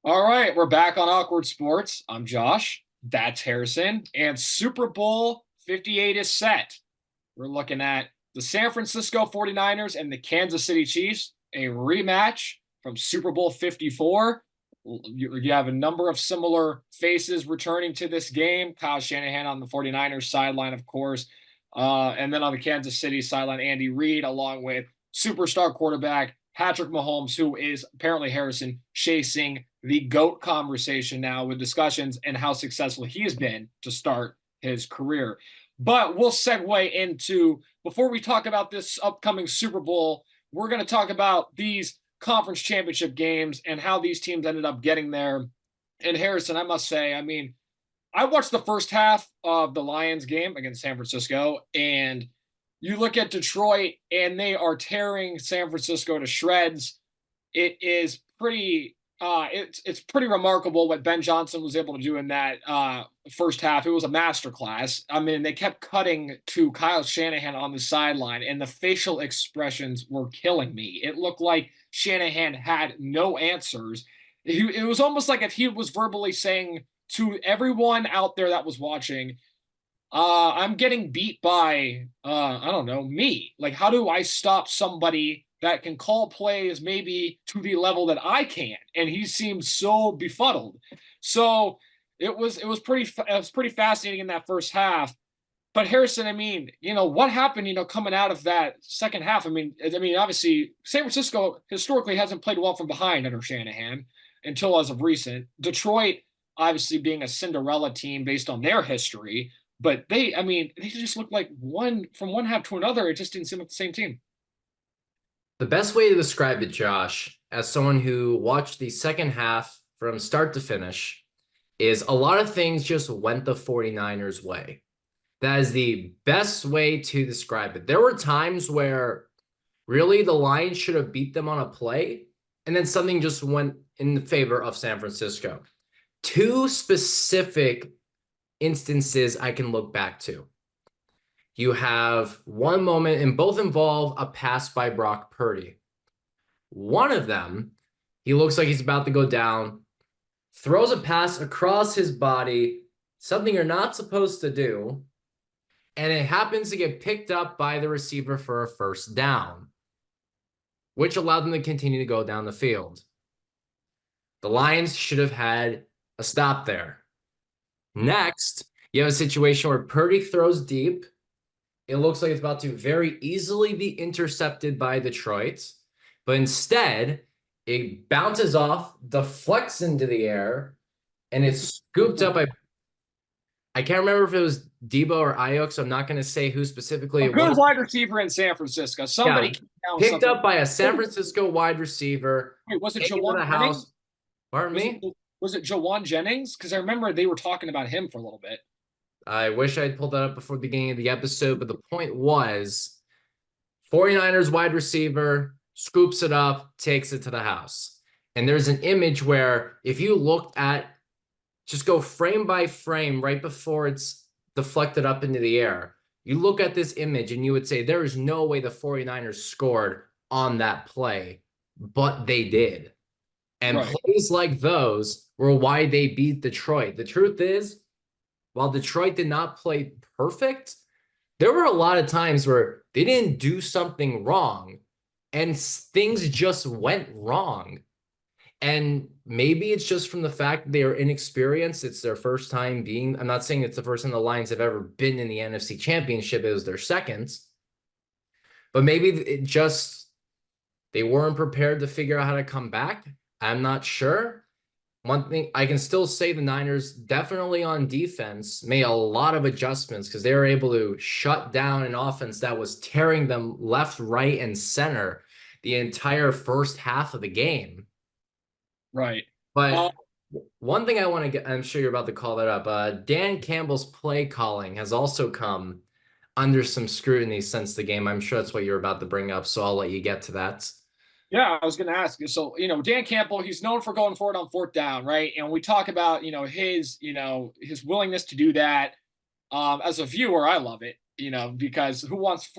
All right, we're back on Awkward Sports. I'm Josh. That's Harrison. And Super Bowl 58 is set. We're looking at the San Francisco 49ers and the Kansas City Chiefs, a rematch from Super Bowl 54. You have a number of similar faces returning to this game. Kyle Shanahan on the 49ers sideline, of course. And then on the Kansas City sideline, Andy Reid, along with superstar quarterback Patrick Mahomes, who is apparently Harrison chasing the GOAT conversation now with discussions and how successful he has been to start his career. But we'll segue into, before we talk about this upcoming Super Bowl, we're going to talk about these conference championship games and how these teams ended up getting there. And Harrison, I must say, I mean, I watched the first half of the Lions game against San Francisco, and you look at Detroit and they are tearing San Francisco to shreds. It is pretty it's pretty remarkable what Ben Johnson was able to do in that first half. It was a masterclass. I mean, they kept cutting to Kyle Shanahan on the sideline, and the facial expressions were killing me. It looked like Shanahan had no answers. It was almost like if he was verbally saying to everyone out there that was watching, I'm getting beat by, I don't know, me. Like, how do I stop somebody that can call plays maybe to the level that I can? And he seemed so befuddled. So it was pretty fascinating in that first half. But Harrison, I mean, what happened, coming out of that second half? I mean, obviously, San Francisco historically hasn't played well from behind under Shanahan until as of recent. Detroit, obviously, being a Cinderella team based on their history, but they just look like from one half to another. It just didn't seem like the same team. The best way to describe it, Josh, as someone who watched the second half from start to finish, is a lot of things just went the 49ers' way. That is the best way to describe it. There were times where really the Lions should have beat them on a play, and then something just went in favor of San Francisco. Two specific instances I can look back to. You have one moment, and both involve a pass by Brock Purdy. One of them, he looks like he's about to go down, throws a pass across his body, something you're not supposed to do, and it happens to get picked up by the receiver for a first down, which allowed them to continue to go down the field. The Lions should have had a stop there. Next, you have a situation where Purdy throws deep. It looks like it's about to very easily be intercepted by Detroit, but instead, it bounces off, deflects into the air, and it's scooped up by, I can't remember if it was Debo or Ayuk, so I'm not going to say who specifically A it good was. wide receiver in San Francisco. Somebody Picked up by a San Francisco wide receiver. Wait, was it Taken to Jawan the Jennings? house. Pardon me? Was it Jawan Jennings? Because I remember they were talking about him for a little bit. I wish I'd pulled that up before the beginning of the episode, but the point was 49ers wide receiver scoops it up, takes it to the house. And there's an image where if you looked at, just go frame by frame right before it's deflected up into the air, you look at this image and you would say there is no way the 49ers scored on that play, but they did. And Right. plays like those were why they beat Detroit. The truth is, while Detroit did not play perfect, there were a lot of times where they didn't do something wrong and things just went wrong. And maybe it's just from the fact they are inexperienced. It's their first time being, I'm not saying it's the first time the Lions have ever been in the NFC Championship. It was their second. But maybe it just, they weren't prepared to figure out how to come back. I'm not sure. One thing I can still say, the Niners definitely on defense made a lot of adjustments because they were able to shut down an offense that was tearing them left, right, and center the entire first half of the game. Right. But one thing I want to get, I'm sure you're about to call that up. Dan Campbell's play calling has also come under some scrutiny since the game. I'm sure that's what you're about to bring up, so I'll let you get to that. Yeah, I was going to ask you. So, Dan Campbell, he's known for going forward on fourth down, right? And we talk about, his willingness to do that. As a viewer, I love it, because who wants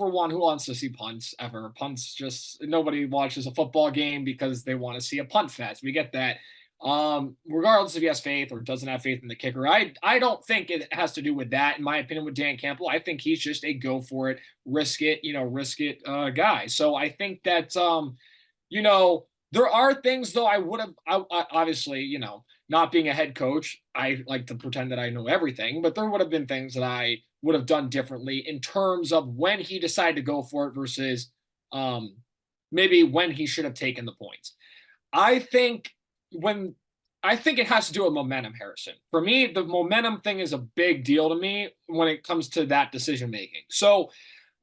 to see punts ever? Punts, just nobody watches a football game because they want to see a punt fest. We get that. Regardless if he has faith or doesn't have faith in the kicker. I don't think it has to do with that, in my opinion, with Dan Campbell. I think he's just a go for it, risk it guy. So I think that there are things though I obviously, not being a head coach, I like to pretend that I know everything, but there would have been things that I would have done differently in terms of when he decided to go for it versus um maybe when he should have taken the points. I think when I think it has to do with momentum, Harrison. For me, the momentum thing is a big deal to me when it comes to that decision making. So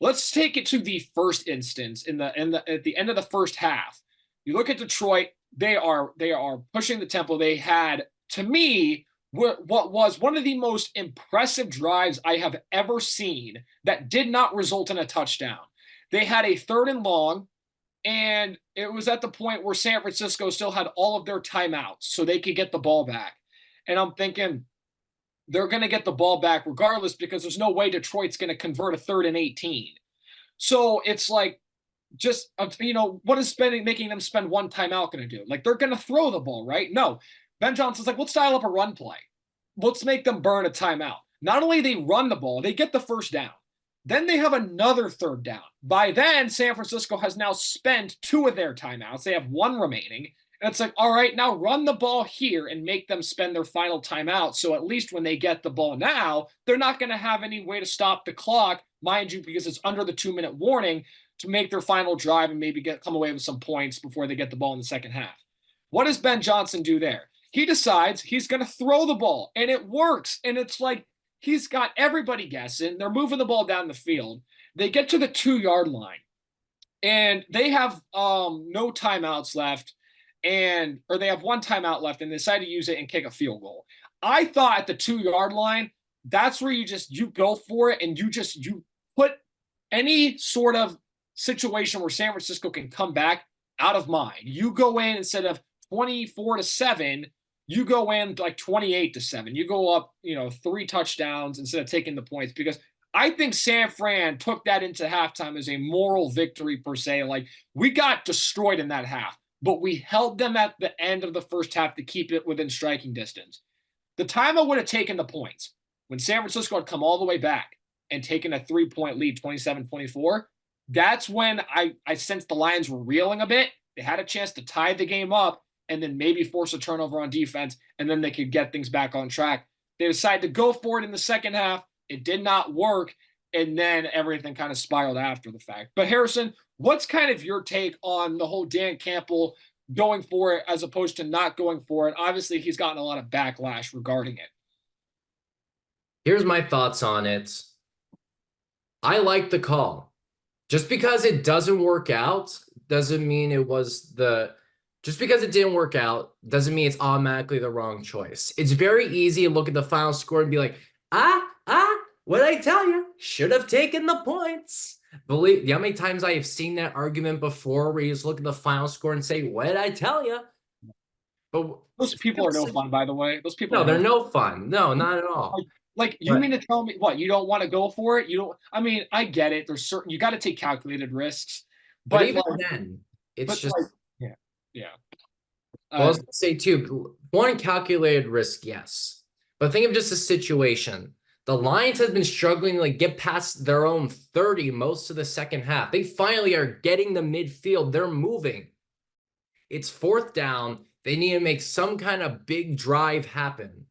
let's take it to the first instance in the at the end of the first half. You look at Detroit; they are pushing the tempo. They had, to me, what was one of the most impressive drives I have ever seen that did not result in a touchdown. They had a third and long, and it was at the point where San Francisco still had all of their timeouts so they could get the ball back. And I'm thinking they're going to get the ball back regardless because there's no way Detroit's going to convert a third and 18. So it's like, just, what is making them spend one timeout going to do? Like, they're going to throw the ball, right? No. Ben Johnson's like, let's dial up a run play. Let's make them burn a timeout. Not only they run the ball, they get the first down. Then they have another third down. By then, San Francisco has now spent two of their timeouts. They have one remaining. And it's like, all right, now run the ball here and make them spend their final timeout. So at least when they get the ball now, they're not going to have any way to stop the clock, mind you, because it's under the 2-minute warning, to make their final drive and maybe come away with some points before they get the ball in the second half. What does Ben Johnson do there? He decides he's going to throw the ball, and it works. And it's like, he's got everybody guessing. They're moving the ball down the field. They get to the 2-yard line, and they have no timeouts left, or they have one timeout left, and they decide to use it and kick a field goal. I thought at the 2-yard line, that's where you go for it, and you put any sort of situation where San Francisco can come back out of mind. You go in instead of 24-7. You go in like 28-7. You go up, 3 touchdowns instead of taking the points, because I think San Fran took that into halftime as a moral victory per se. Like, we got destroyed in that half, but we held them at the end of the first half to keep it within striking distance. The time I would have taken the points when San Francisco had come all the way back and taken a 3-point lead, 27-24, that's when I sensed the Lions were reeling a bit. They had a chance to tie the game up and then maybe force a turnover on defense, and then they could get things back on track. They decided to go for it in the second half. It did not work, and then everything kind of spiraled after the fact. But Harrison, what's kind of your take on the whole Dan Campbell going for it as opposed to not going for it? Obviously, he's gotten a lot of backlash regarding it. Here's my thoughts on it. I like the call. Just because it doesn't work out doesn't mean just because it didn't work out doesn't mean it's automatically the wrong choice. It's very easy to look at the final score and be like, what did I tell you? Should have taken the points. Believe you know how many times I have seen that argument before where you just look at the final score and say, what did I tell you? But those people are no fun, by the way. Those people no, they're no fun. No, not at all. Like you mean to tell me what, you don't want to go for it? You don't. I mean, I get it. There's certain, you got to take calculated risks, but even then, it's just yeah. Well, I was going to say too, one calculated risk, yes, but think of just a situation. The Lions have been struggling to get past their own 30 most of the second half. They finally are getting the midfield. They're moving. It's fourth down. They need to make some kind of big drive happen.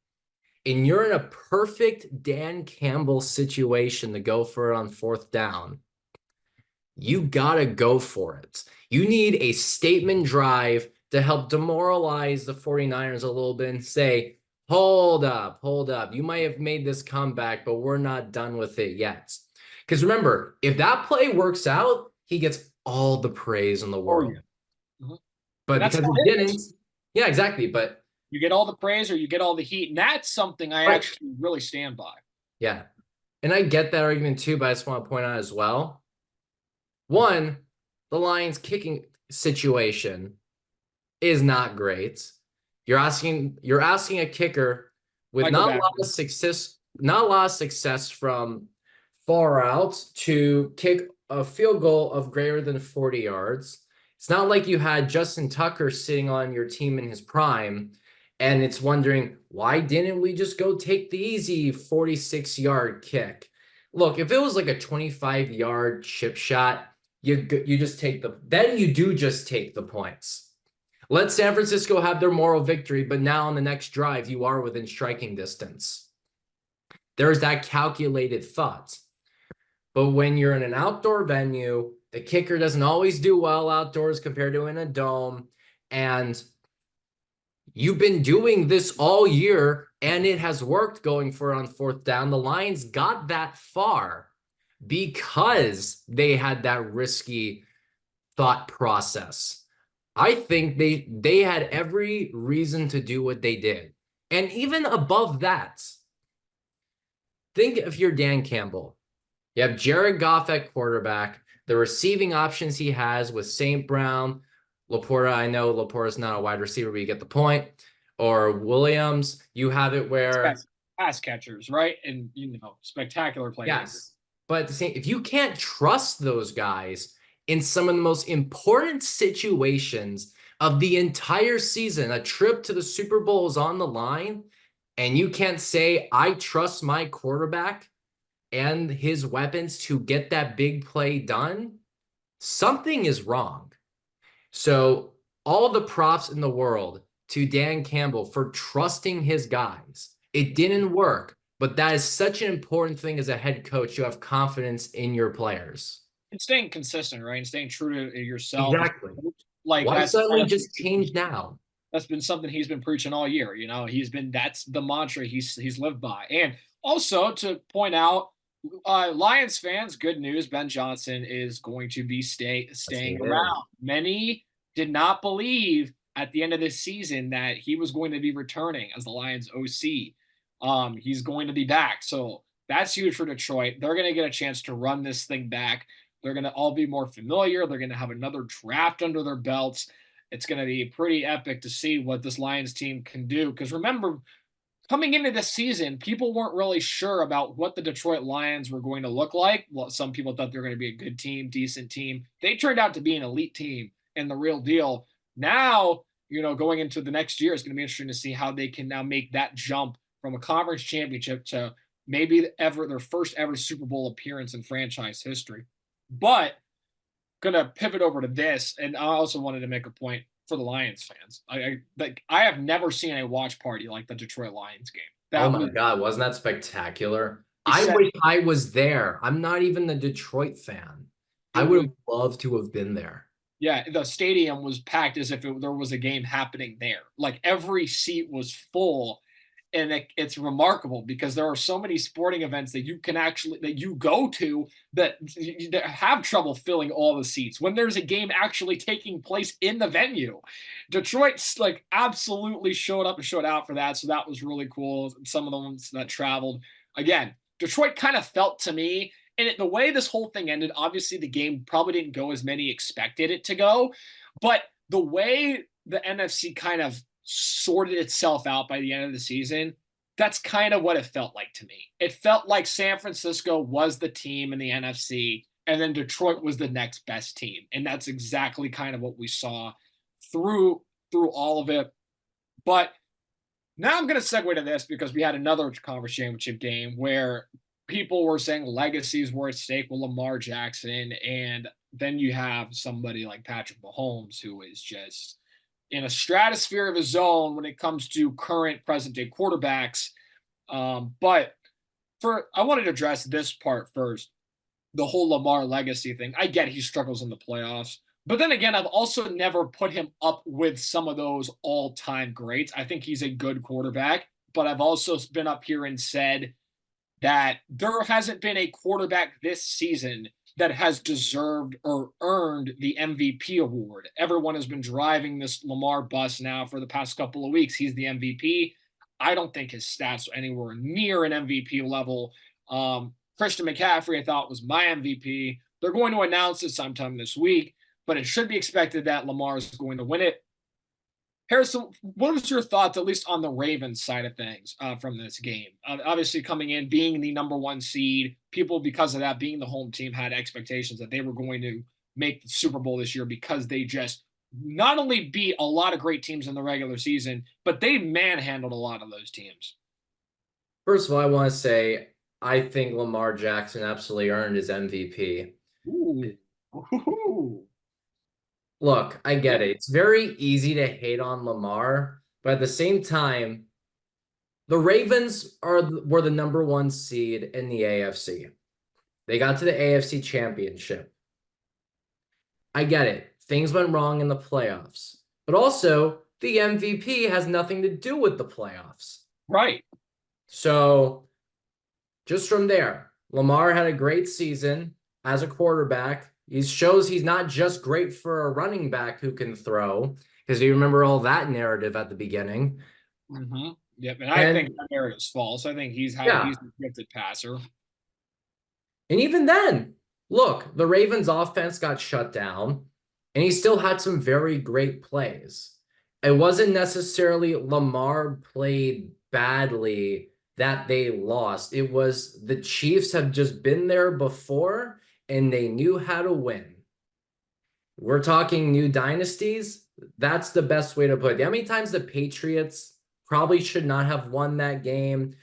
And you're in a perfect Dan Campbell situation to go for it on fourth down. You got to go for it. You need a statement drive to help demoralize the 49ers a little bit and say, hold up. You might have made this comeback, but we're not done with it yet. Because remember, if that play works out, he gets all the praise in the world. Oh, yeah. Mm-hmm. But because he didn't, yeah, exactly. But you get all the praise or you get all the heat. And that's something I actually really stand by. Yeah. And I get that argument too, but I just want to point out as well. One, the Lions kicking situation is not great. You're asking a kicker with not a lot of success from far out to kick a field goal of greater than 40 yards. It's not like you had Justin Tucker sitting on your team in his prime. And it's wondering, why didn't we just go take the easy 46-yard kick? Look, if it was like a 25-yard chip shot, you just take then you do just take the points. Let San Francisco have their moral victory, but now on the next drive, you are within striking distance. There's that calculated thought. But when you're in an outdoor venue, the kicker doesn't always do well outdoors compared to in a dome. And you've been doing this all year, and it has worked going for on fourth down. The Lions got that far because they had that risky thought process. I think they had every reason to do what they did. And even above that, think if you're Dan Campbell. You have Jared Goff at quarterback, the receiving options he has with St. Brown, Laporta. I know Laporta's not a wide receiver, but you get the point. Or Williams. You have it where pass catchers, right? And spectacular playmakers. Yes. But at the same, if you can't trust those guys in some of the most important situations of the entire season, a trip to the Super Bowl is on the line, and you can't say, I trust my quarterback and his weapons to get that big play done, something is wrong. So all the props in the world to Dan Campbell for trusting his guys. It didn't work, but that is such an important thing as a head coach. You have confidence in your players. And staying consistent, right? And staying true to yourself. Exactly. Like why suddenly just change now? That's been something he's been preaching all year. That's the mantra he's lived by. And also to point out, Lions fans, good news, Ben Johnson is going to be staying around. Many did not believe at the end of this season that he was going to be returning as the Lions OC. He's going to be back. So that's huge for Detroit. They're going to get a chance to run this thing back. They're going to all be more familiar. They're going to have another draft under their belts. It's going to be pretty epic to see what this Lions team can do. Because remember, coming into this season, people weren't really sure about what the Detroit Lions were going to look like. Well, some people thought they were going to be a good team, decent team. They turned out to be an elite team and the real deal. Now, going into the next year, it's going to be interesting to see how they can now make that jump from a conference championship to maybe their first ever Super Bowl appearance in franchise history. But gonna pivot over to this, and I also wanted to make a point for the Lions fans. I have never seen a watch party like the Detroit Lions game. Oh my God, wasn't that spectacular? I wish I was there. I'm not even a Detroit fan. I would have loved to have been there. Yeah, the stadium was packed as if there was a game happening there. Like every seat was full. And it's remarkable because there are so many sporting events that you go to that have trouble filling all the seats when there's a game actually taking place in the venue. Detroit's absolutely showed up and showed out for that. So that was really cool. Some of the ones that traveled, again, Detroit kind of felt to me, and the way this whole thing ended, obviously the game probably didn't go as many expected it to go, but the way the NFC kind of sorted itself out by the end of the season, that's kind of what it felt like to me. It felt like San Francisco was the team in the NFC, and then Detroit was the next best team. And that's exactly kind of what we saw through all of it. But now I'm going to segue to this because we had another conference championship game where people were saying legacies were at stake with Lamar Jackson. And then you have somebody like Patrick Mahomes, who is just in a stratosphere of his own when it comes to current present day quarterbacks. But I wanted to address this part first, the whole Lamar legacy thing. I get he struggles in the playoffs, but then again, I've also never put him up with some of those all-time greats. I think he's a good quarterback, but I've also been up here and said that there hasn't been a quarterback this season that has deserved or earned the MVP award. Everyone has been driving this Lamar bus now for the past couple of weeks. He's the MVP. I don't think his stats are anywhere near an MVP level. Christian McCaffrey, I thought, was my MVP. They're going to announce it sometime this week, but it should be expected that Lamar is going to win it. Harrison, what was your thoughts, at least on the Ravens side of things from this game? Obviously, coming in, being the number one seed, people, because of that, being the home team, had expectations that they were going to make the Super Bowl this year because they just not only beat a lot of great teams in the regular season, but they manhandled a lot of those teams. First of all, I want to say I think Lamar Jackson absolutely earned his MVP. Ooh. Ooh. Look, I get it. It's very easy to hate on Lamar, but at the same time, the Ravens were the number one seed in the AFC. They got to the AFC Championship. I get it. Things went wrong in the playoffs, but also the MVP has nothing to do with the playoffs. Right. So just from there, Lamar had a great season as a quarterback. He shows he's not just great for a running back who can throw, because you remember all that narrative at the beginning. Mm-hmm. Yep. And I think And that narrative's false. I think he's yeah, a gifted passer. and even then, look, the Ravens offense got shut down, and he still had some very great plays. It wasn't necessarily Lamar played badly that they lost. It was the Chiefs have just been there before and they knew how to win. We're talking new dynasties. That's the best way to put it. How many times the Patriots probably should not have won that game,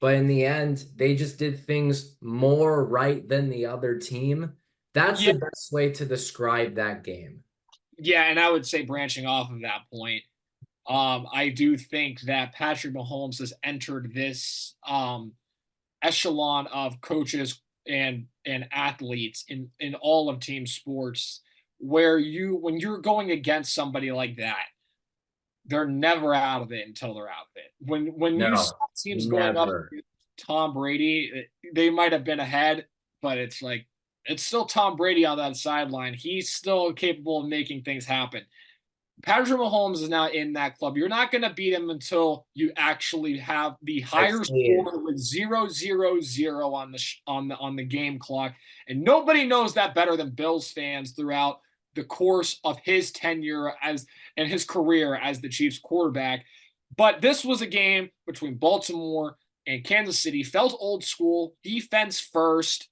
but in the end, they just did things more right than the other team. That's Yeah. the best way to describe that game. Yeah. And I would say branching off of that point, I do think that Patrick Mahomes has entered this echelon of coaches and athletes in all of team sports where when you're going against somebody like that, they're never out of it until they're out of it. When you see No, teams going up never. against Tom Brady, they might have been ahead, but it's like it's still Tom Brady on that sideline. He's still capable of making things happen. Patrick Mahomes is now in that club. You're not going to beat him until you actually have the I higher see it. score with 0-0-0 on the game clock, and nobody knows that better than Bills fans throughout the course of his tenure as and his career as the Chiefs quarterback. But this was a game between Baltimore and Kansas City. Felt old school, defense first.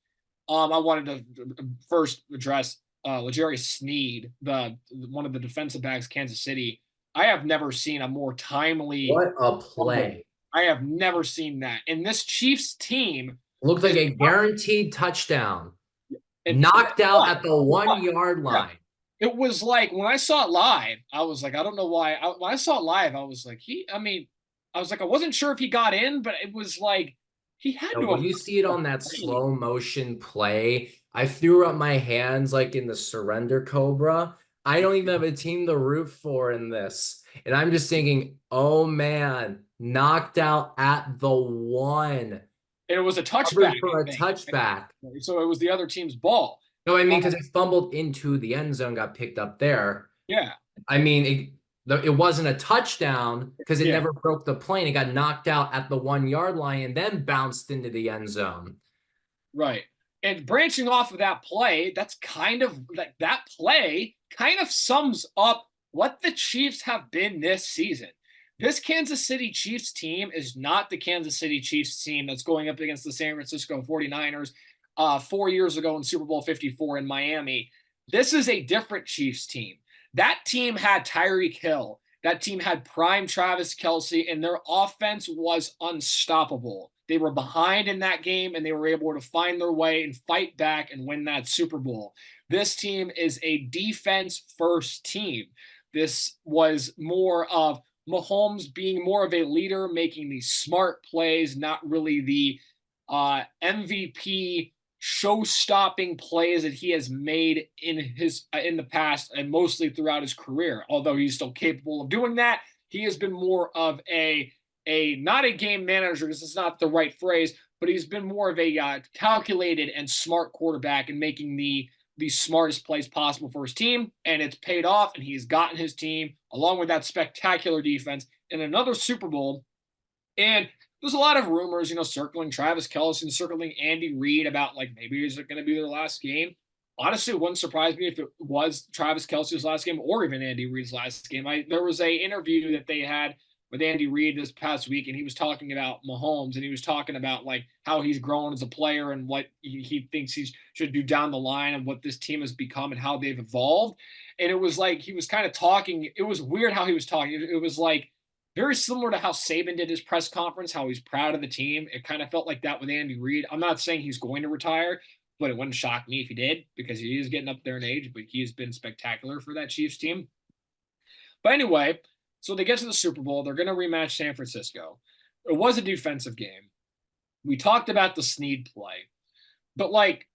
I wanted to first address L'Jarius Sneed, the one of the defensive backs, Kansas City. I have never seen a more timely What a fumble. play. I have never seen that. And this Chiefs team Looked like is a guaranteed touchdown. and Knocked out what? at the 1 yard Yeah. line. It was like when I saw it live, I was like, I don't know why. When I saw it live, I was like, I was like, I wasn't sure if he got in, but it was like he had And to when have. you see it on that slow motion play, I threw up my hands like in the surrender cobra. I don't even have a team to root for in this. And I'm just thinking, oh man, knocked out at the 1. And it was a touchback, Covered for I a think. touchback. So it was the other team's ball. No, I mean, Um, because it fumbled into the end zone, got picked up there. yeah, I mean, it wasn't a touchdown because it yeah. never broke the plane. It got knocked out at the 1 yard line and then bounced into the end zone. Right. And branching off of that play, that's kind of like that play kind of sums up what the Chiefs have been this season. This Kansas City Chiefs team is not the Kansas City Chiefs team that's going up against the San Francisco 49ers 4 years ago in Super Bowl 54 in Miami. This is a different Chiefs team. That team had Tyreek Hill. That team had prime Travis Kelce, and their offense was unstoppable. They were behind in that game, and they were able to find their way and fight back and win that Super Bowl. This team is a defense-first team. This was more of Mahomes being more of a leader, making these smart plays, not really the MVP show-stopping plays that he has made in the past and mostly throughout his career. Although he's still capable of doing that, he has been more of a not a game manager because it's not the right phrase, but he's been more of a calculated and smart quarterback and making the smartest plays possible for his team, and it's paid off. And he's gotten his team along with that spectacular defense in another Super Bowl. And there's a lot of rumors, circling Travis Kelce and circling Andy Reid about like maybe is it going to be their last game. Honestly, it wouldn't surprise me if it was Travis Kelce's last game or even Andy Reid's last game. There was a interview that they had with Andy Reid this past week, and he was talking about Mahomes, and he was talking about like how he's grown as a player and what he thinks he should do down the line and what this team has become and how they've evolved. And it was like he was kind of talking. It was weird how he was talking. It was like very similar to how Saban did his press conference, how he's proud of the team. It kind of felt like that with Andy Reid. I'm not saying he's going to retire, but it wouldn't shock me if he did because he is getting up there in age, but he has been spectacular for that Chiefs team. But anyway, so they get to the Super Bowl. They're going to rematch San Francisco. It was a defensive game. We talked about the Snead play, but like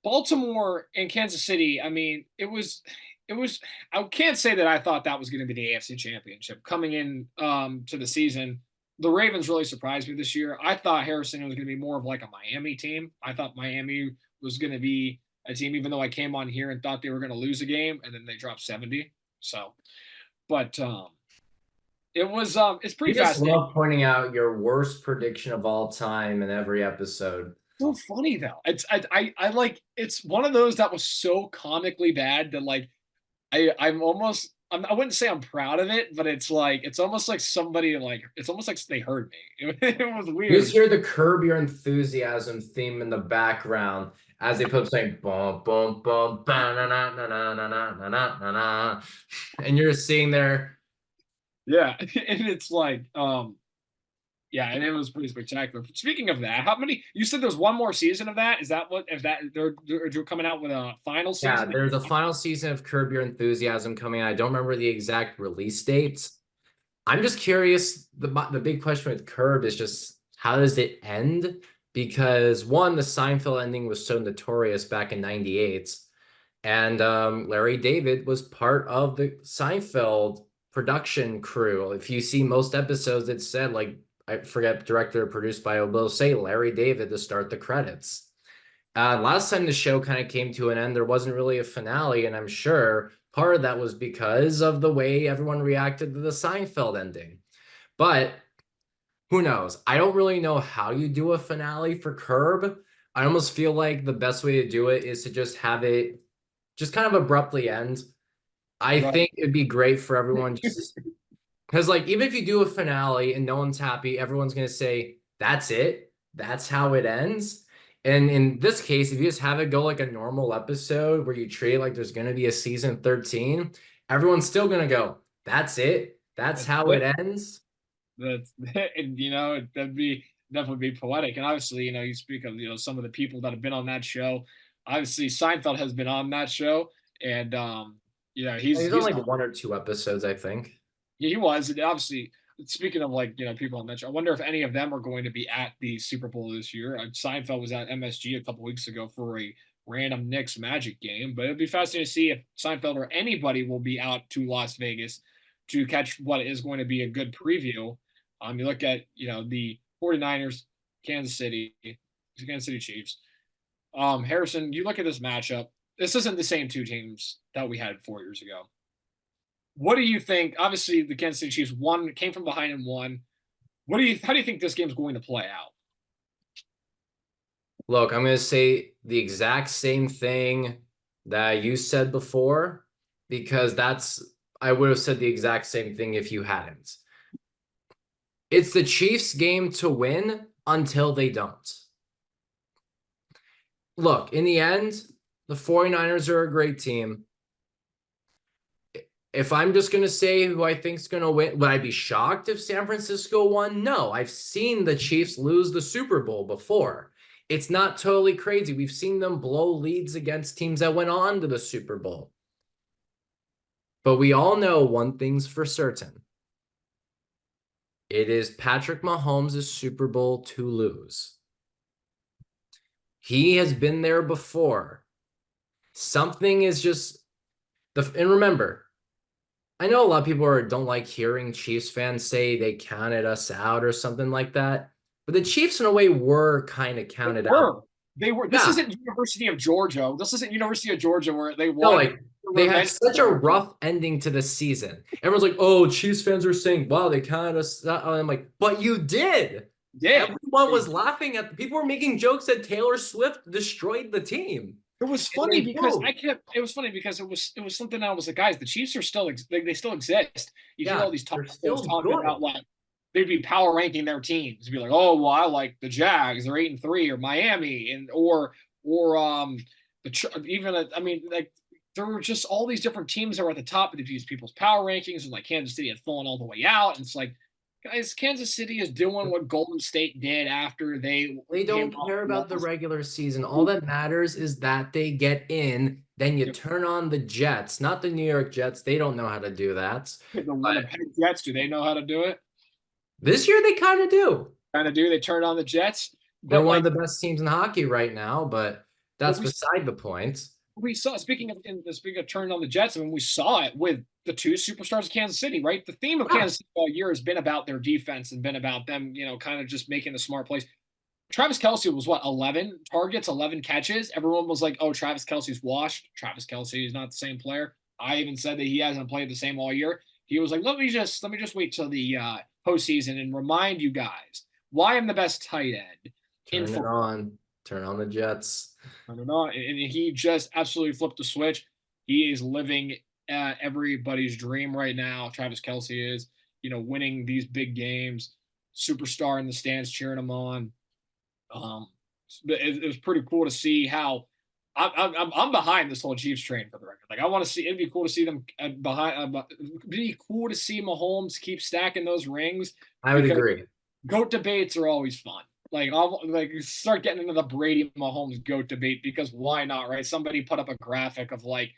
Baltimore and Kansas City, I mean, I can't say that I thought that was going to be the AFC Championship coming in to the season. The Ravens really surprised me this year. I thought Harrison was going to be more of like a Miami team. I thought Miami was going to be a team, even though I came on here and thought they were going to lose a game, and then they dropped 70. So, but it's You pretty just fascinating. love pointing out your worst prediction of all time in every episode. So funny though. I like it's one of those that was so comically bad that like I wouldn't say I'm proud of it, but it's almost like somebody like it's almost like they heard me. It was You weird. just hear the Curb Your Enthusiasm theme in the background as they put saying boom, boom, boom, na na na na na na na na na, and you're seeing there. Yeah, and it's like yeah, and it was pretty spectacular. Speaking of that, how many you said there's one more season of that? Is that what if that they're coming out with a final Yeah, season? there's a final season of Curb Your Enthusiasm coming out. I don't remember the exact release dates. I'm just curious. The big question with Curb is just how does it end? Because one, the Seinfeld ending was so notorious back in '98, and Larry David was part of the Seinfeld production crew. If you see most episodes, it said like I forget director or produced by, will say Larry David to start the credits. Last time the show kind of came to an end, there wasn't really a finale, and I'm sure part of that was because of the way everyone reacted to the Seinfeld ending. But who knows? I don't really know how you do a finale for Curb. I almost feel like the best way to do it is to just have it just kind of abruptly end. I Right. think it'd be great for everyone just because like even if you do a finale and no one's happy, everyone's gonna say, that's it. That's how it ends. And in this case, if you just have it go like a normal episode where you treat it like there's gonna be a season 13, everyone's still gonna go, that's it. That's how it ends. That's and that'd be definitely be poetic. And obviously, you speak of some of the people that have been on that show. Obviously, Seinfeld has been on that show, and He's on he's like one or two episodes, I think. yeah, he was. And obviously, speaking of like people on that show, I wonder if any of them are going to be at the Super Bowl this year. Seinfeld was at MSG a couple weeks ago for a random Knicks Magic game, but it'd be fascinating to see if Seinfeld or anybody will be out to Las Vegas to catch what is going to be a good preview. You look at the 49ers, Kansas City, Kansas City Chiefs. Harrison, you look at this matchup. This isn't the same two teams that we had 4 years ago. What do you think? Obviously, the Kansas City Chiefs came from behind and won. How do you think this game's going to play out? Look, I'm going to say the exact same thing that you said before, because I would have said the exact same thing if you hadn't. It's the Chiefs' game to win until they don't. Look, in the end, the 49ers are a great team. If I'm just going to say who I think is going to win, would I be shocked if San Francisco won? No, I've seen the Chiefs lose the Super Bowl before. It's not totally crazy. We've seen them blow leads against teams that went on to the Super Bowl. But we all know one thing's for certain. It is Patrick Mahomes' Super Bowl to lose. He has been there before. Something is just and remember, I know a lot of people don't like hearing Chiefs fans say they counted us out or something like that, but the Chiefs in a way were kind of counted out. They were. This isn't University of Georgia. This isn't University of Georgia where they No, won. like they had such a rough ending to the season. Everyone's like, "Oh, Chiefs fans are saying, wow, they counted us out." I'm like, "But you did." Yeah. Everyone was laughing at people were making jokes that Taylor Swift destroyed the team. It was And funny they because won't. it was funny because it was something I was like, guys, the Chiefs are still they still exist. You hear Yeah, all these they're talkers still talking about good. like they'd be power ranking their teams, be like, oh well, I like the Jags, they're 8-3, or Miami, and or even I mean like there were just all these different teams that were at the top of these people's power rankings, and like Kansas City had fallen all the way out, and it's like, guys, Kansas City is doing what Golden State did after they They came don't off care the about the loss. regular season. All that matters is that they get in. Then you Yep. turn on the Jets, not the New York Jets. They don't know how to do that. The But Winnipeg Jets, do they know how to do it? this year they kind of do. Kind of do. They turn on the Jets, They're but one of like the best teams in hockey right now, but but that's beside the point. we saw. Speaking of turning on the Jets, I mean, we saw it with the two superstars of Kansas City, right? The theme of Yeah, Kansas City all year has been about their defense and been about them, kind of just making the smart plays. Travis Kelce was what, 11 targets, 11 catches. Everyone was like, "Oh, Travis Kelce's washed. Travis Kelce is not the same player." I even said that he hasn't played the same all year. He was like, "Let me just wait till the postseason and remind you guys why I'm the best tight end in turn it football." on. Turn on the Jets. I don't know, and he just absolutely flipped the switch. He is living everybody's dream right now. Travis Kelce is, winning these big games, superstar in the stands cheering him on. Um, it was pretty cool to see how I'm behind this whole Chiefs train for the record. Like I want to see. It'd be cool to see them behind. It'd be cool to see Mahomes keep stacking those rings I would because agree. GOAT debates are always fun. Like I'll like start getting into the Brady Mahomes GOAT debate because why not, right? Somebody put up a graphic of like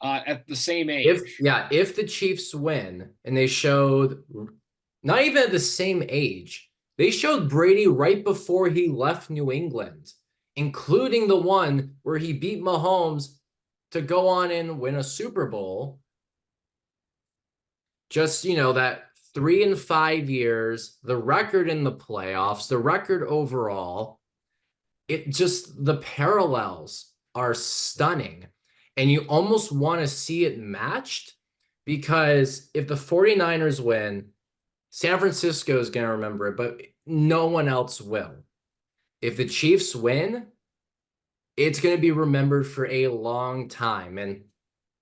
at the same age. If the Chiefs win and they showed not even at the same age, they showed Brady right before he left New England, including the one where he beat Mahomes to go on and win a Super Bowl. Just, that 3 and 5 years, the record in the playoffs, the record overall, it just the parallels are stunning. And you almost want to see it matched because if the 49ers win, San Francisco is going to remember it, but no one else will. If the Chiefs win, it's going to be remembered for a long time. And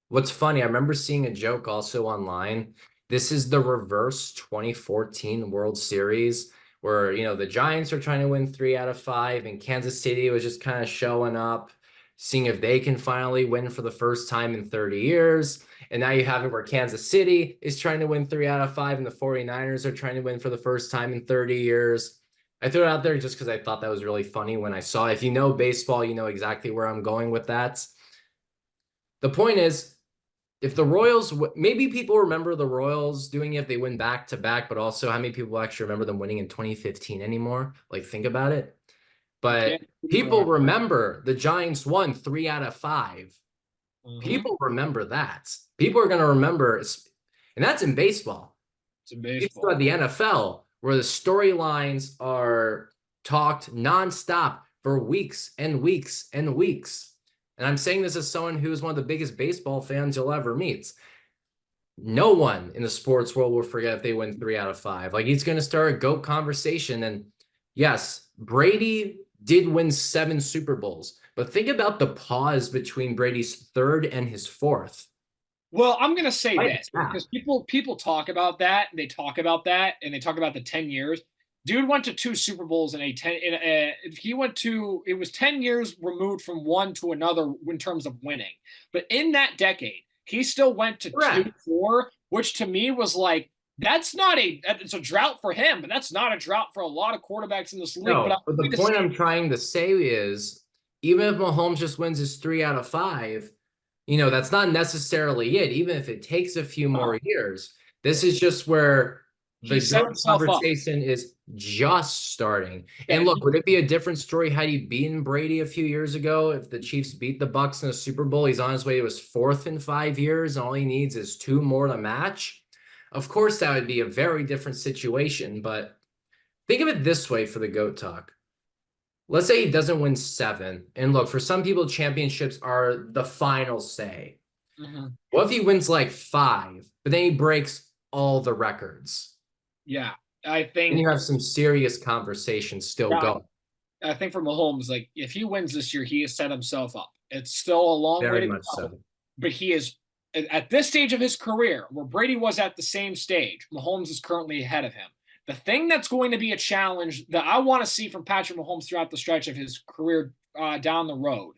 what's funny, I remember seeing a joke also online. This is the reverse 2014 World Series where, the Giants are trying to win 3 out of 5 and Kansas City was just kind of showing up, seeing if they can finally win for the first time in 30 years. And now you have it where Kansas City is trying to win 3 out of 5 and the 49ers are trying to win for the first time in 30 years. I threw it out there just because I thought that was really funny when I saw it. If you know baseball, you know exactly where I'm going with that. The point is, if the Royals, maybe people remember the Royals doing it if they win back to back, but also how many people actually remember them winning in 2015 anymore? Like, think about it. You But can't people remember the Giants won 3 out of 5. Mm-hmm. People remember that. People are going to remember, and that's in baseball. It's in You still have baseball. the NFL where the storylines are talked nonstop for weeks and weeks and weeks. And I'm saying this as someone who is one of the biggest baseball fans you'll ever meet. No one in the sports world will forget if they win 3 out of 5. Like he's going to start a GOAT conversation. And yes, Brady did win 7 Super Bowls, but think about the pause between Brady's third and his fourth. Well, I'm gonna say Right. this Yeah. because people talk about that. They talk about that, and they talk about the 10 years. Dude went to 2 Super Bowls in a ten. He went to. It was 10 years removed from one to another in terms of winning. But in that decade, he still went to Correct. 2-4, which to me was like that's not a. It's a drought for him, but that's not a drought for a lot of quarterbacks in this league. But I'm No, but the going to point say I'm trying to say is even if Mahomes just wins his 3 out of 5, that's not necessarily it. Even if it takes a few more years, this is just where he the set GOAT himself up. conversation is just starting. And Yeah, look, would it be a different story had he beaten Brady a few years ago? If the Chiefs beat the Bucks in the Super Bowl, he's on his way to his 4th in 5 years, and all he needs is 2 more to match. Of course, that would be a very different situation, but think of it this way for the GOAT talk. Let's say he doesn't win 7. And look, for some people, championships are the final say. Mhm. What if he wins like 5, but then he breaks all the records? Yeah. I And think you have some serious conversations still yeah, going. I think for Mahomes, like if he wins this year, he has set himself up. It's still a long way Very to much go, so. but he is at this stage of his career, where Brady was at the same stage. Mahomes is currently ahead of him. The thing that's going to be a challenge that I want to see from Patrick Mahomes throughout the stretch of his career down the road,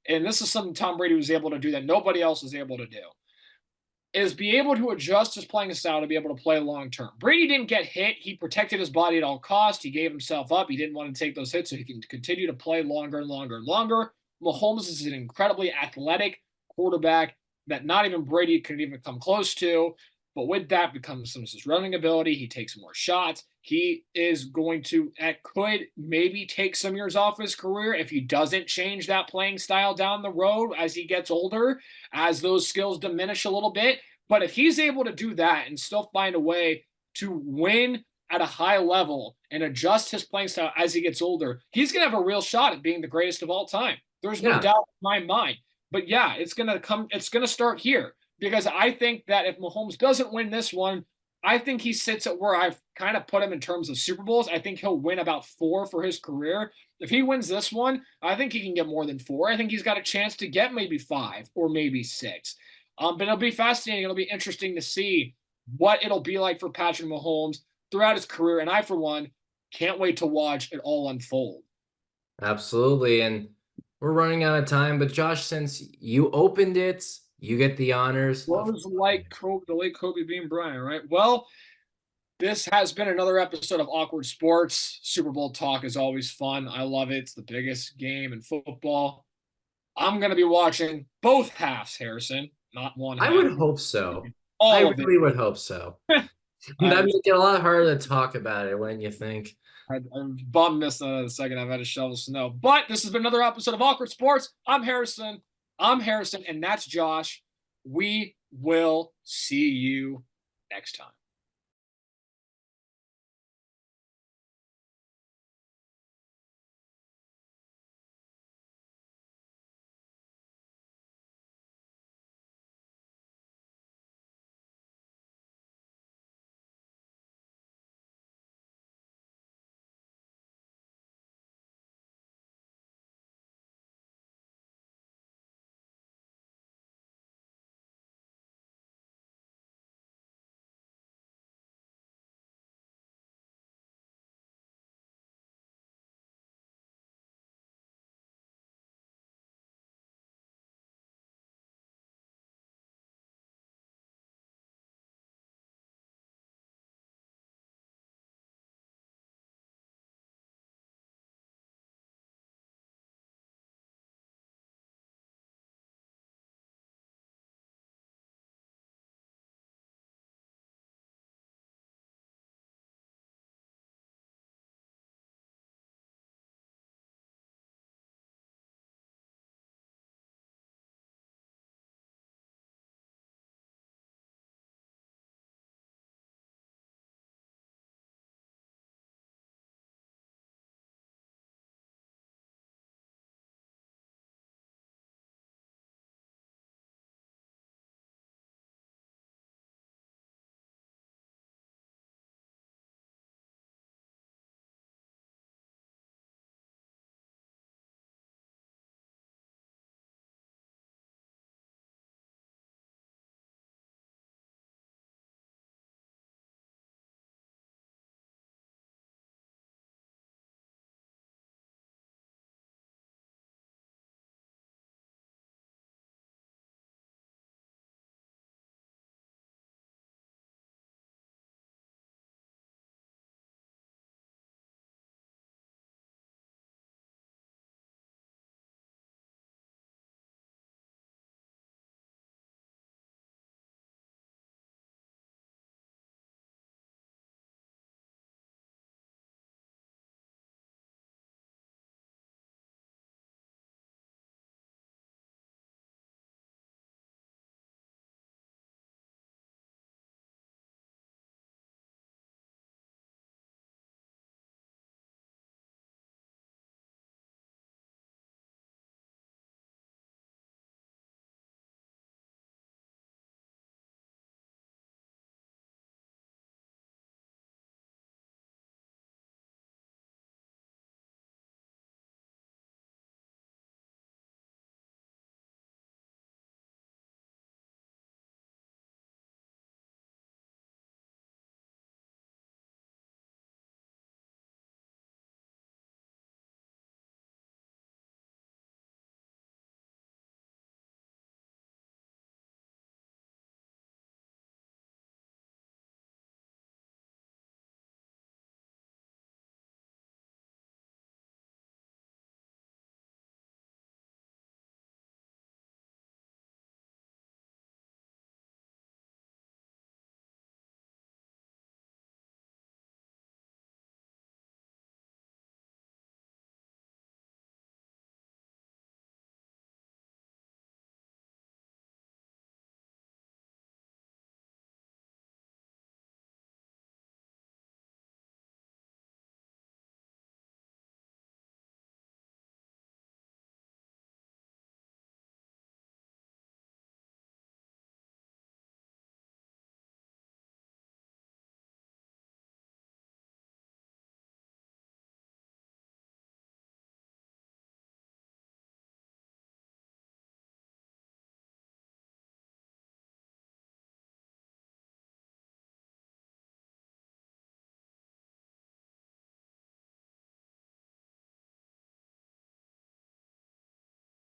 and this is something Tom Brady was able to do that nobody else was able to do, is be able to adjust his playing style to be able to play long term. Brady didn't get hit. He protected his body at all costs. He gave himself up. He didn't want to take those hits so he can continue to play longer and longer and longer. Mahomes is an incredibly athletic quarterback that not even Brady could even come close to. But with that becomes some of his running ability. He takes more shots. He is going to, could maybe take some years off his career if he doesn't change that playing style down the road as he gets older, as those skills diminish a little bit. But if he's able to do that and still find a way to win at a high level and adjust his playing style as he gets older, he's going to have a real shot at being the greatest of all time. There's no doubt in my mind. But yeah, it's going to start here, because I think that if Mahomes doesn't win this one, I think he sits at where I've kind of put him in terms of Super Bowls. I think he'll win about 4 for his career. If he wins this one, I think he can get more than 4. I think he's got a chance to get maybe 5 or maybe 6. But it'll be fascinating. It'll be interesting to see what it'll be like for Patrick Mahomes throughout his career. And I, for one, can't wait to watch it all unfold. Absolutely. And we're running out of time, but Josh, since you opened it, you get the honors. Was like Kobe, the late Kobe Bean Bryant, right? Well, this has been another episode of Awkward Sports. Super Bowl talk is always fun. I love it. It's the biggest game in football. I'm going to be watching both halves, Harrison, not one half. I would hope so. All I of really it. would hope so. That makes it a lot harder to talk about it when you think. I'm bummed missed the second. I've had to shovel snow. But this has been another episode of Awkward Sports. I'm Harrison, and that's Josh. We will see you next time.